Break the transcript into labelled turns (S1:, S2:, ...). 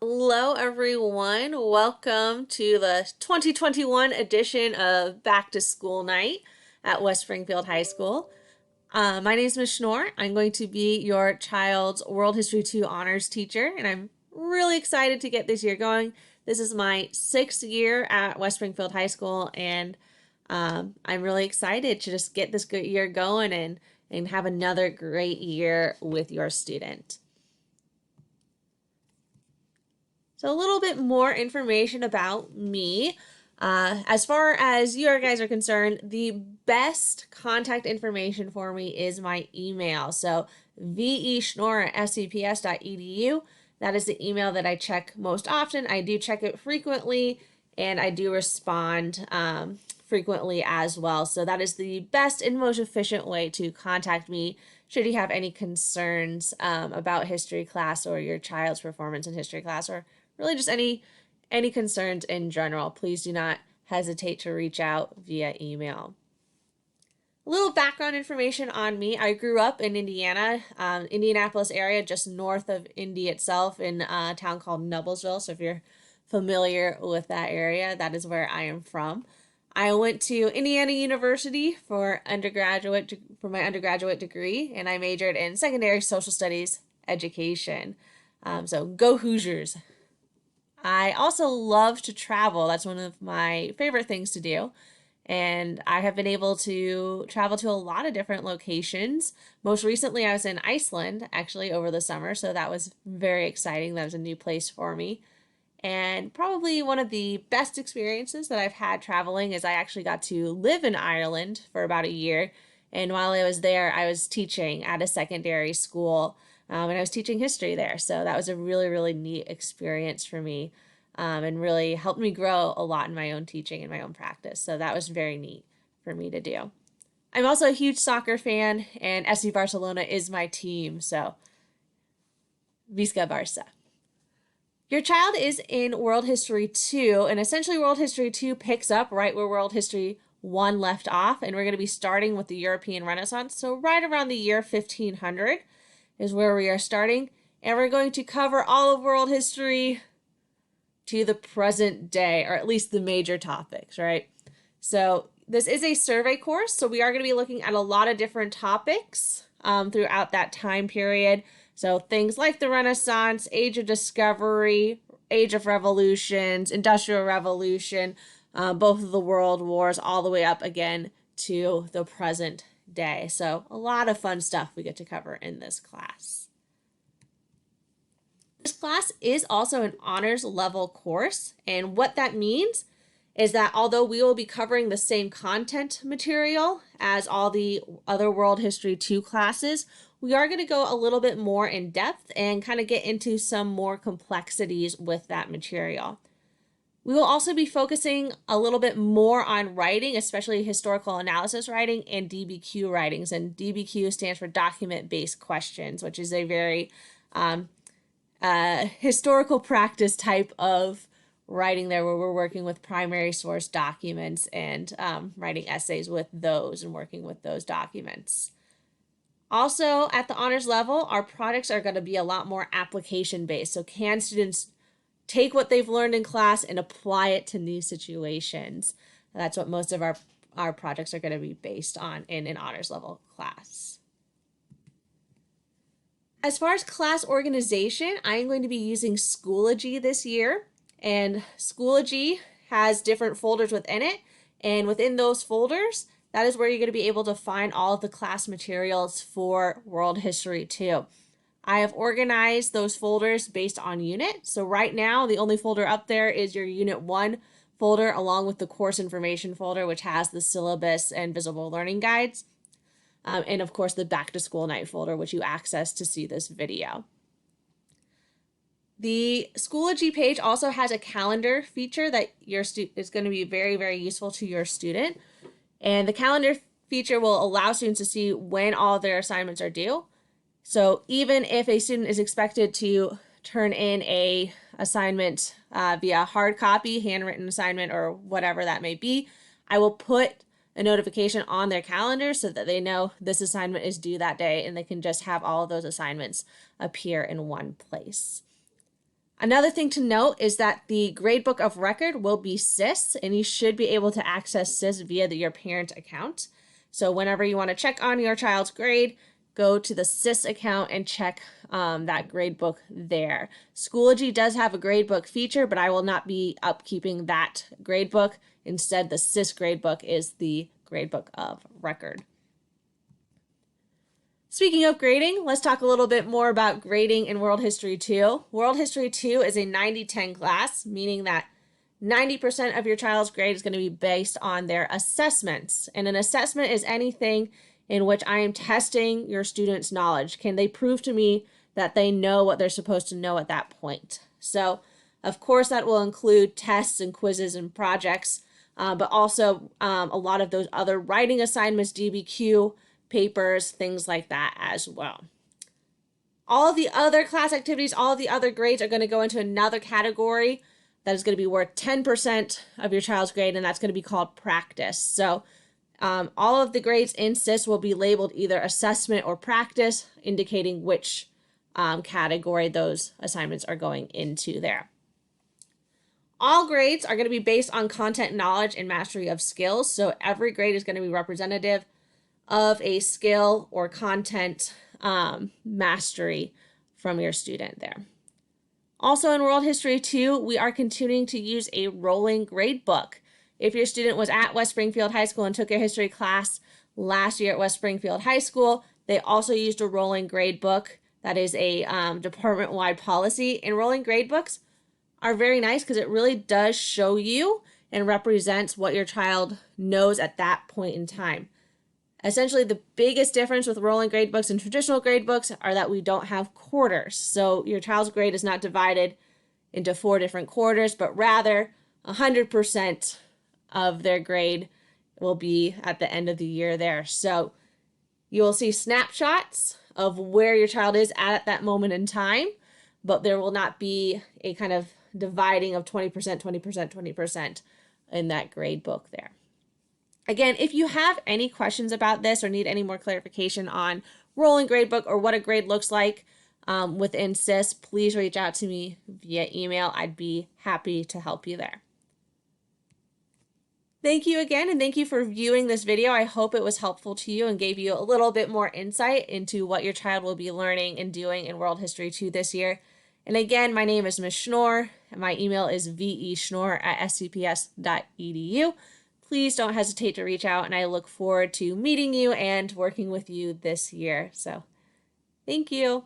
S1: Hello, everyone. Welcome to the 2021 edition of Back to School Night at West Springfield High School. My name is Ms. Schnorr. I'm going to be your child's World History 2 honors teacher, and I'm really excited to get this year going. This is my 6th year at West Springfield High School, and I'm really excited to just get this good year going and have another great year with your student. So a little bit more information about me. As far as you guys are concerned, the best contact information for me is my email. So veschnorr@scps.edu. That is the email that I check most often. I do check it frequently, and I do respond frequently as well. So that is the best and most efficient way to contact me should you have any concerns about history class or your child's performance in history class, or really just any concerns in general. Please do not hesitate to reach out via email. A little background information on me. I grew up in Indiana, Indianapolis area, just north of Indy itself, in a town called Noblesville. So if you're familiar with that area, that is where I am from. I went to Indiana University for my undergraduate degree, and I majored in secondary social studies education. So go Hoosiers. I also love to travel. That's one of my favorite things to do. And I have been able to travel to a lot of different locations. Most recently, I was in Iceland actually over the summer, so that was very exciting. That was a new place for me. And probably one of the best experiences that I've had traveling is I actually got to live in Ireland for about a year. And while I was there, I was teaching at a secondary school, and I was teaching history there. So that was a really, really neat experience for me, and really helped me grow a lot in my own teaching and my own practice. So that was very neat for me to do. I'm also a huge soccer fan, and SC Barcelona is my team. So Visca Barça. Your child is in World History 2, and essentially World History 2 picks up right where World History 1 left off, and we're going to be starting with the European Renaissance. So right around the year 1500 is where we are starting, and we're going to cover all of world history to the present day, or at least the major topics, right? So this is a survey course, so we are going to be looking at a lot of different topics throughout that time period. So things like the Renaissance, Age of Discovery, Age of Revolutions, Industrial Revolution, both of the world wars, all the way up again to the present day. So a lot of fun stuff we get to cover in this class. This class is also an honors level course, and what that means is that although we will be covering the same content material as all the other World History 2 classes, we are going to go a little bit more in depth and kind of get into some more complexities with that material. We will also be focusing a little bit more on writing, especially historical analysis writing and DBQ writings. And DBQ stands for document-based questions, which is a very historical practice type of writing there, where we're working with primary source documents and writing essays with those and working with those documents. Also, at the honors level, our projects are going to be a lot more application-based. So can students take what they've learned in class and apply it to new situations? That's what most of our projects are going to be based on in an honors level class. As far as class organization, I'm going to be using Schoology this year. And Schoology has different folders within it. And within those folders, that is where you're going to be able to find all of the class materials for World History 2. I have organized those folders based on unit. So right now, the only folder up there is your Unit 1 folder, along with the course information folder, which has the syllabus and visible learning guides. And of course, the Back to School Night folder, which you access to see this video. The Schoology page also has a calendar feature that is going to be very, very useful to your student. And the calendar feature will allow students to see when all their assignments are due. So even if a student is expected to turn in a assignment via hard copy, handwritten assignment, or whatever that may be, I will put a notification on their calendar so that they know this assignment is due that day, and they can just have all of those assignments appear in one place. Another thing to note is that the gradebook of record will be SIS, and you should be able to access SIS via your parent account. So whenever you want to check on your child's grade, go to the SIS account and check that gradebook there. Schoology does have a gradebook feature, but I will not be upkeeping that gradebook. Instead, the SIS gradebook is the gradebook of record. Speaking of grading, let's talk a little bit more about grading in World History 2. World History 2 is a 90-10 class, meaning that 90% of your child's grade is going to be based on their assessments. And an assessment is anything in which I am testing your student's knowledge. Can they prove to me that they know what they're supposed to know at that point? So, of course, that will include tests and quizzes and projects, but also a lot of those other writing assignments, DBQ, papers, things like that as well. All of the other class activities, all of the other grades are going to go into another category that is going to be worth 10% of your child's grade, and that's going to be called practice. So all of the grades in SIS will be labeled either assessment or practice, indicating which category those assignments are going into there. All grades are going to be based on content knowledge and mastery of skills. So every grade is going to be representative of a skill or content mastery from your student there. Also in World History 2, we are continuing to use a rolling grade book. If your student was at West Springfield High School and took a history class last year at West Springfield High School, they also used a rolling grade book. That is a department-wide policy. And rolling grade books are very nice because it really does show you and represents what your child knows at that point in time. Essentially, the biggest difference with rolling grade books and traditional grade books are that we don't have quarters. So your child's grade is not divided into 4 different quarters, but rather 100% of their grade will be at the end of the year there. So you will see snapshots of where your child is at that moment in time, but there will not be a kind of dividing of 20%, 20%, 20% in that grade book there. Again, if you have any questions about this or need any more clarification on rolling gradebook or what a grade looks like within SIS, please reach out to me via email. I'd be happy to help you there. Thank you again, and thank you for viewing this video. I hope it was helpful to you and gave you a little bit more insight into what your child will be learning and doing in World History 2 this year. And again, my name is Ms. Schnorr, and my email is veschnorr@scps.edu. Please don't hesitate to reach out, and I look forward to meeting you and working with you this year. So, thank you.